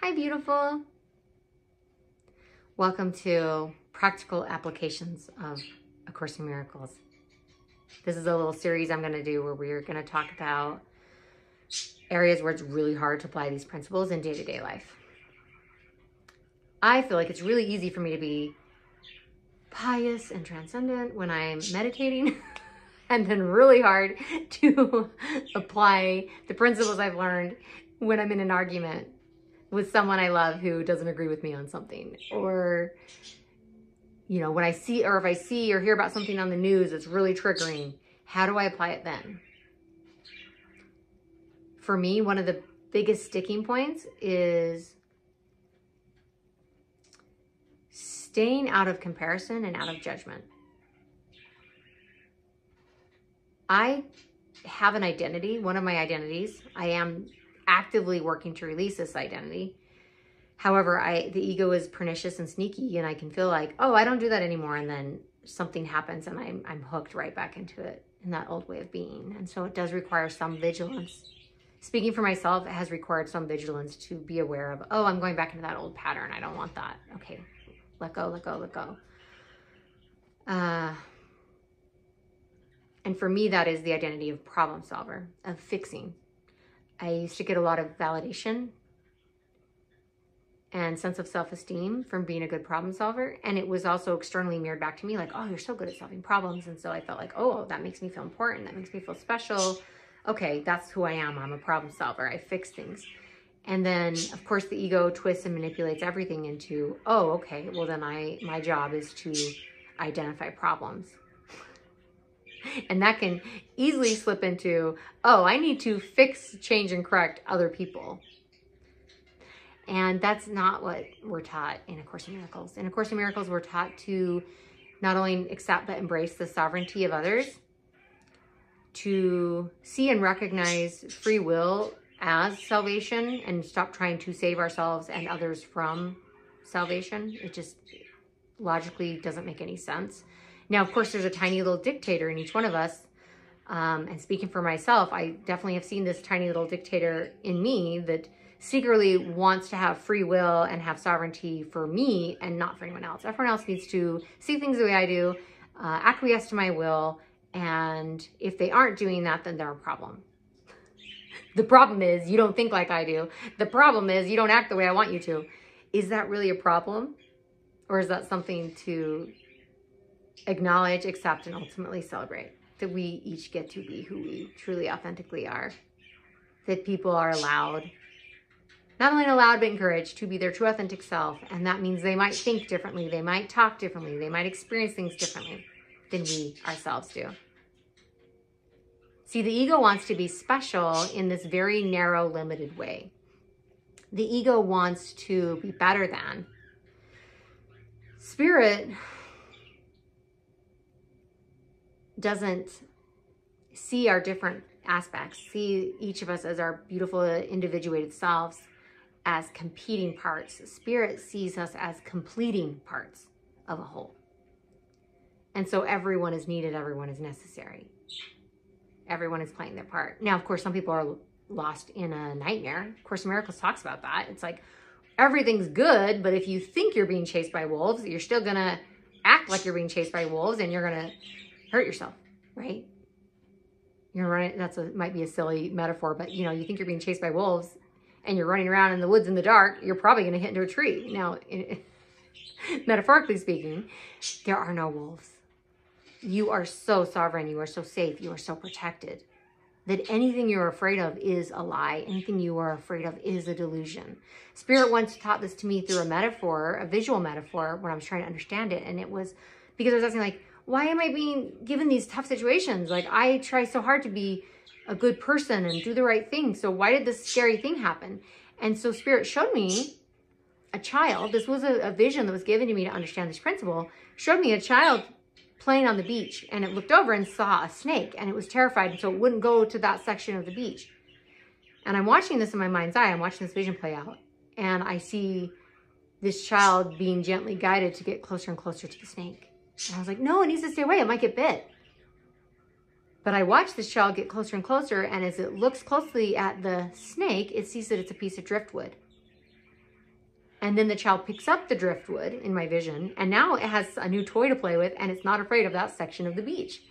Hi, beautiful. Welcome to Practical Applications of A Course in Miracles. This is a little series I'm going to do where we're going to talk about areas where it's really hard to apply these principles in day-to-day life. I feel like it's really easy for me to be pious and transcendent when I'm meditating, and then really hard to apply the principles I've learned when I'm in an argument with someone I love who doesn't agree with me on something, or, you know, when I see, or if I see or hear about something on the news that's really triggering, how do I apply it then? For me, one of the biggest sticking points is staying out of comparison and out of judgment. I have an identity, one of my identities. I am actively working to release this identity. However, the ego is pernicious and sneaky, and I can feel like, oh, I don't do that anymore. And then something happens and I'm hooked right back into it, in that old way of being. And so it does require some vigilance. Speaking for myself, it has required some vigilance to be aware of, oh, I'm going back into that old pattern. I don't want that. Okay, let go, let go, let go. And for me, that is the identity of problem solver, of fixing. I used to get a lot of validation and sense of self-esteem from being a good problem solver. And it was also externally mirrored back to me like, oh, you're so good at solving problems. And so I felt like, oh, that makes me feel important. That makes me feel special. Okay, that's who I am. I'm a problem solver. I fix things. And then, of course, the ego twists and manipulates everything into, oh, okay, well then my job is to identify problems. And that can easily slip into, oh, I need to fix, change, and correct other people. And that's not what we're taught in A Course in Miracles. In A Course in Miracles, we're taught to not only accept but embrace the sovereignty of others, to see and recognize free will as salvation and stop trying to save ourselves and others from salvation. It just logically doesn't make any sense. Now, of course, there's a tiny little dictator in each one of us. And speaking for myself, I definitely have seen this tiny little dictator in me that secretly wants to have free will and have sovereignty for me and not for anyone else. Everyone else needs to see things the way I do, acquiesce to my will. And if they aren't doing that, then they're a problem. The problem is you don't think like I do. The problem is you don't act the way I want you to. Is that really a problem? Or is that something to acknowledge, accept, and ultimately celebrate? That we each get to be who we truly authentically are. That people are allowed, not only allowed, but encouraged to be their true authentic self. And that means they might think differently. They might talk differently. They might experience things differently than we ourselves do. See, the ego wants to be special in this very narrow, limited way. The ego wants to be better than. Spirit doesn't see our different aspects, see each of us as our beautiful individuated selves as competing parts. Spirit sees us as completing parts of a whole. And so everyone is needed, everyone is necessary. Everyone is playing their part. Now, of course, some people are lost in a nightmare. Of Course in Miracles talks about that. It's like, everything's good, but if you think you're being chased by wolves, you're still gonna act like you're being chased by wolves, and you're gonna hurt yourself, right? You're running, might be a silly metaphor, but you know, you think you're being chased by wolves and you're running around in the woods in the dark, you're probably going to hit into a tree. Now, metaphorically speaking, there are no wolves. You are so sovereign, you are so safe, you are so protected that anything you're afraid of is a lie. Anything you are afraid of is a delusion. Spirit once taught this to me through a metaphor, a visual metaphor, when I was trying to understand it. And it was because I was asking, like, why am I being given these tough situations? Like, I try so hard to be a good person and do the right thing. So why did this scary thing happen? And so Spirit showed me a child. This was a vision that was given to me to understand this principle. Showed me a child playing on the beach, and it looked over and saw a snake, and it was terrified, and so it wouldn't go to that section of the beach. And I'm watching this in my mind's eye. I'm watching this vision play out, and I see this child being gently guided to get closer and closer to the snake. And I was like, no, it needs to stay away. It might get bit. But I watch this child get closer and closer, and as it looks closely at the snake, it sees that it's a piece of driftwood. And then the child picks up the driftwood in my vision, and now it has a new toy to play with, and it's not afraid of that section of the beach.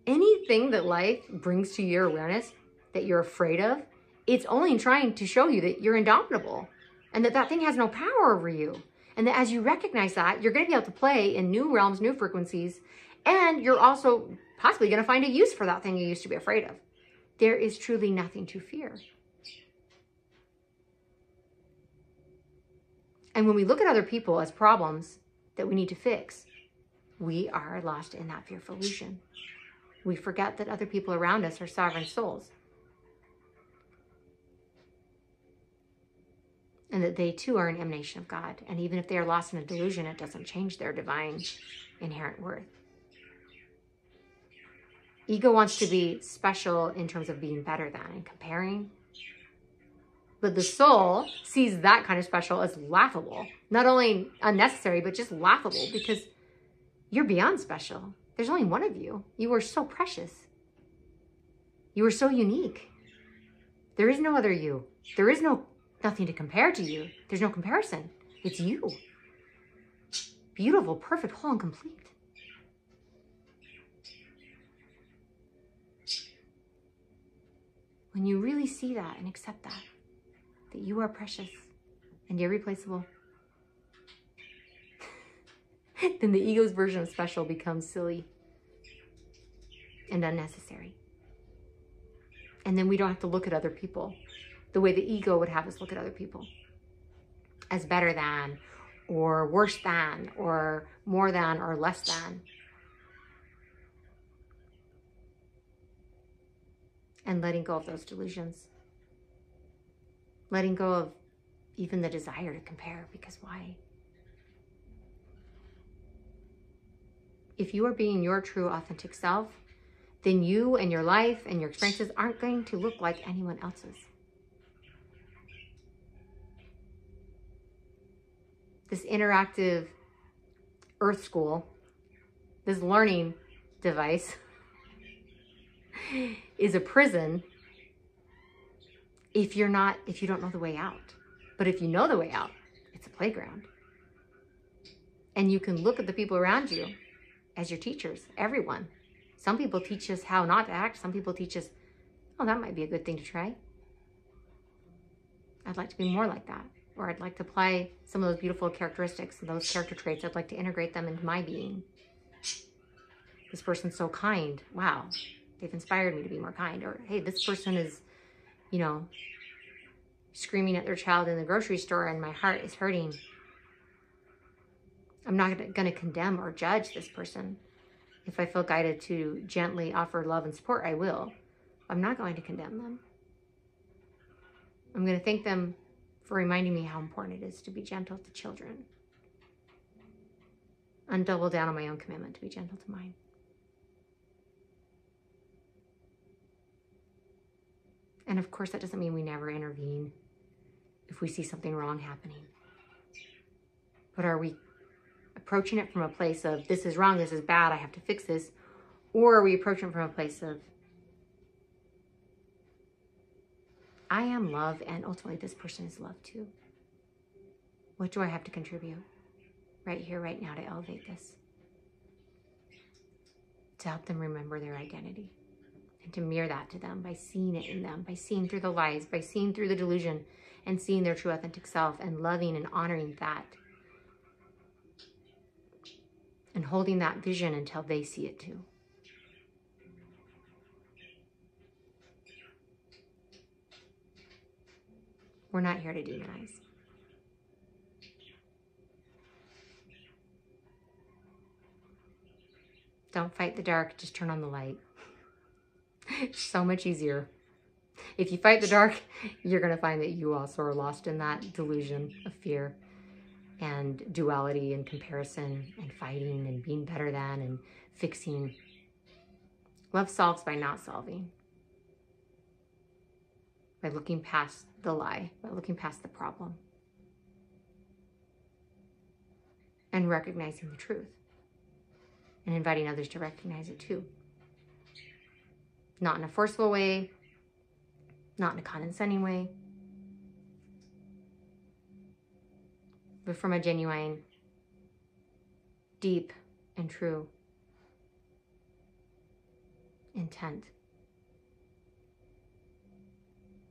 Anything that life brings to your awareness that you're afraid of, it's only trying to show you that you're indomitable and that that thing has no power over you. And that as you recognize that, you're going to be able to play in new realms, new frequencies, and you're also possibly going to find a use for that thing you used to be afraid of. There is truly nothing to fear. And when we look at other people as problems that we need to fix, we are lost in that fearful illusion. We forget that other people around us are sovereign souls. And that they too are an emanation of God. And even if they are lost in a delusion, it doesn't change their divine inherent worth. Ego wants to be special in terms of being better than and comparing. But the soul sees that kind of special as laughable. Not only unnecessary, but just laughable, because you're beyond special. There's only one of you. You are so precious. You are so unique. There is no other you. There is nothing to compare to you. There's no comparison. It's you. Beautiful, perfect, whole, and complete. When you really see that and accept that you are precious and irreplaceable, then the ego's version of special becomes silly and unnecessary. And then we don't have to look at other people the way the ego would have us look at other people, as better than, or worse than, or more than, or less than. And letting go of those delusions. Letting go of even the desire to compare, because why? If you are being your true, authentic self, then you and your life and your experiences aren't going to look like anyone else's. This interactive earth school, this learning device, is a prison if you don't know the way out. But if you know the way out, it's a playground. And you can look at the people around you as your teachers, everyone. Some people teach us how not to act. Some people teach us, oh, that might be a good thing to try. I'd like to be more like that. Or I'd like to apply some of those beautiful characteristics and those character traits. I'd like to integrate them into my being. This person's so kind. Wow, they've inspired me to be more kind. Or, hey, this person is, screaming at their child in the grocery store and my heart is hurting. I'm not going to condemn or judge this person. If I feel guided to gently offer love and support, I will. I'm not going to condemn them. I'm going to thank them for reminding me how important it is to be gentle to children. And double down on my own commitment to be gentle to mine. And of course, that doesn't mean we never intervene if we see something wrong happening. But are we approaching it from a place of, this is wrong, this is bad, I have to fix this? Or are we approaching it from a place of, I am love, and ultimately this person is love too. What do I have to contribute right here, right now, to elevate this? To help them remember their identity. And to mirror that to them by seeing it in them, by seeing through the lies, by seeing through the delusion, and seeing their true authentic self, and loving and honoring that. And holding that vision until they see it too. We're not here to demonize. Don't fight the dark, just turn on the light. It's so much easier. If you fight the dark, you're going to find that you also are lost in that delusion of fear and duality and comparison and fighting and being better than and fixing. Love solves by not solving. By looking past the lie, by looking past the problem. And recognizing the truth. And inviting others to recognize it too. Not in a forceful way, not in a condescending way, but from a genuine, deep, and true intent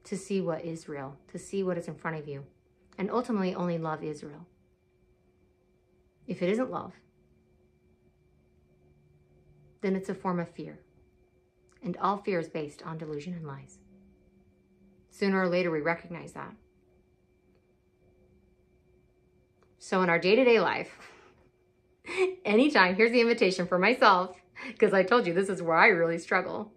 to see what is real, to see what is in front of you. And ultimately, only love is real. If it isn't love, then it's a form of fear. And all fear is based on delusion and lies. Sooner or later, we recognize that. So in our day-to-day life, anytime, here's the invitation for myself, because I told you this is where I really struggle.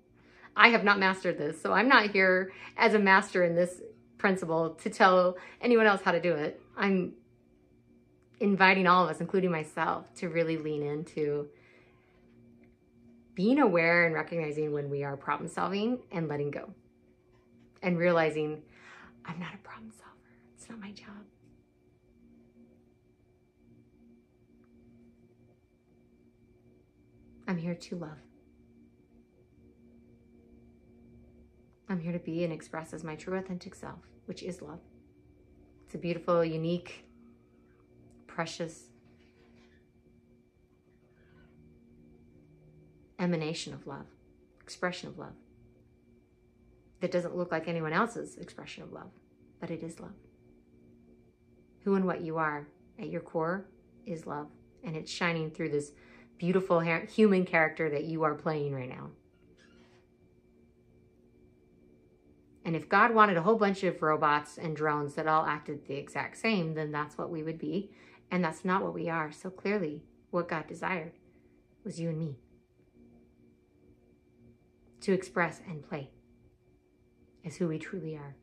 I have not mastered this, so I'm not here as a master in this principle to tell anyone else how to do it. I'm inviting all of us, including myself, to really lean into being aware and recognizing when we are problem solving and letting go. And realizing, I'm not a problem solver. It's not my job. I'm here to love. I'm here to be and express as my true authentic self, which is love. It's a beautiful, unique, precious emanation of love, expression of love. That doesn't look like anyone else's expression of love, but it is love. Who and what you are at your core is love, and it's shining through this beautiful human character that you are playing right now. And if God wanted a whole bunch of robots and drones that all acted the exact same, then that's what we would be, and that's not what we are. So clearly, what God desired was you and me to express and play as who we truly are.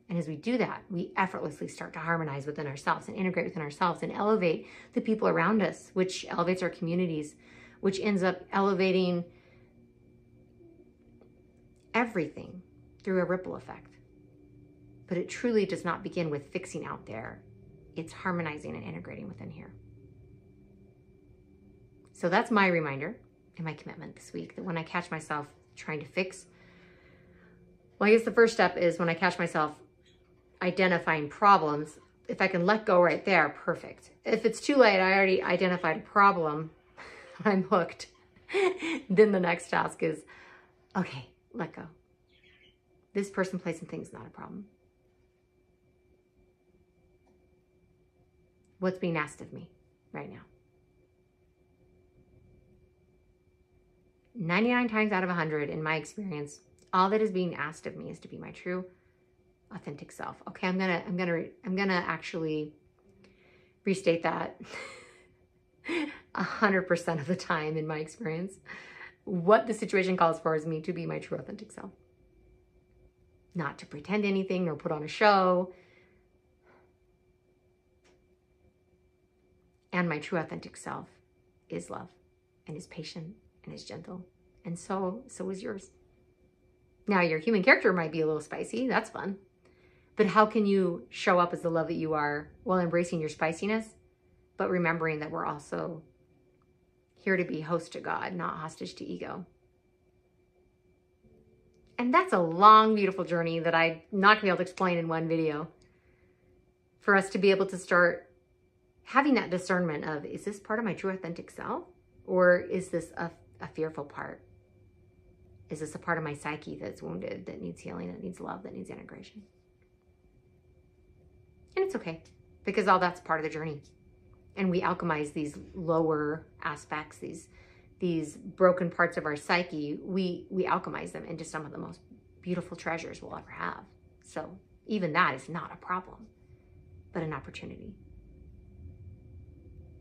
And as we do that, we effortlessly start to harmonize within ourselves and integrate within ourselves and elevate the people around us, which elevates our communities, which ends up elevating everything through a ripple effect. But it truly does not begin with fixing out there. It's harmonizing and integrating within here. So that's my reminder and my commitment this week, that when I catch myself trying to fix, well, I guess the first step is when I catch myself identifying problems, if I can let go right there, perfect. If it's too late, I already identified a problem, I'm hooked. Then the next task is, okay, let go. This person, place, and thing is not a problem. What's being asked of me right now? 99 times out of 100, in my experience, all that is being asked of me is to be my true, authentic self. Okay, I'm gonna actually restate that 100% of the time in my experience. What the situation calls for is me to be my true, authentic self. Not to pretend anything or put on a show. And my true, authentic self is love and is patient and is gentle. And so is yours. Now, your human character might be a little spicy. That's fun. But how can you show up as the love that you are while embracing your spiciness, but remembering that we're also here to be host to God, not hostage to ego? And that's a long, beautiful journey that I'm not going to be able to explain in one video. For us to be able to start having that discernment of, is this part of my true, authentic self? Or is this a fearful part? Is this a part of my psyche that's wounded, that needs healing, that needs love, that needs integration? And it's okay, because all that's part of the journey. And we alchemize these lower aspects, these broken parts of our psyche, we alchemize them into some of the most beautiful treasures we'll ever have. So even that is not a problem, but an opportunity.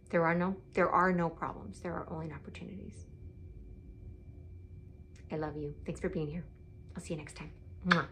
There are no problems. There are only opportunities. I love you. Thanks for being here. I'll see you next time. Mwah.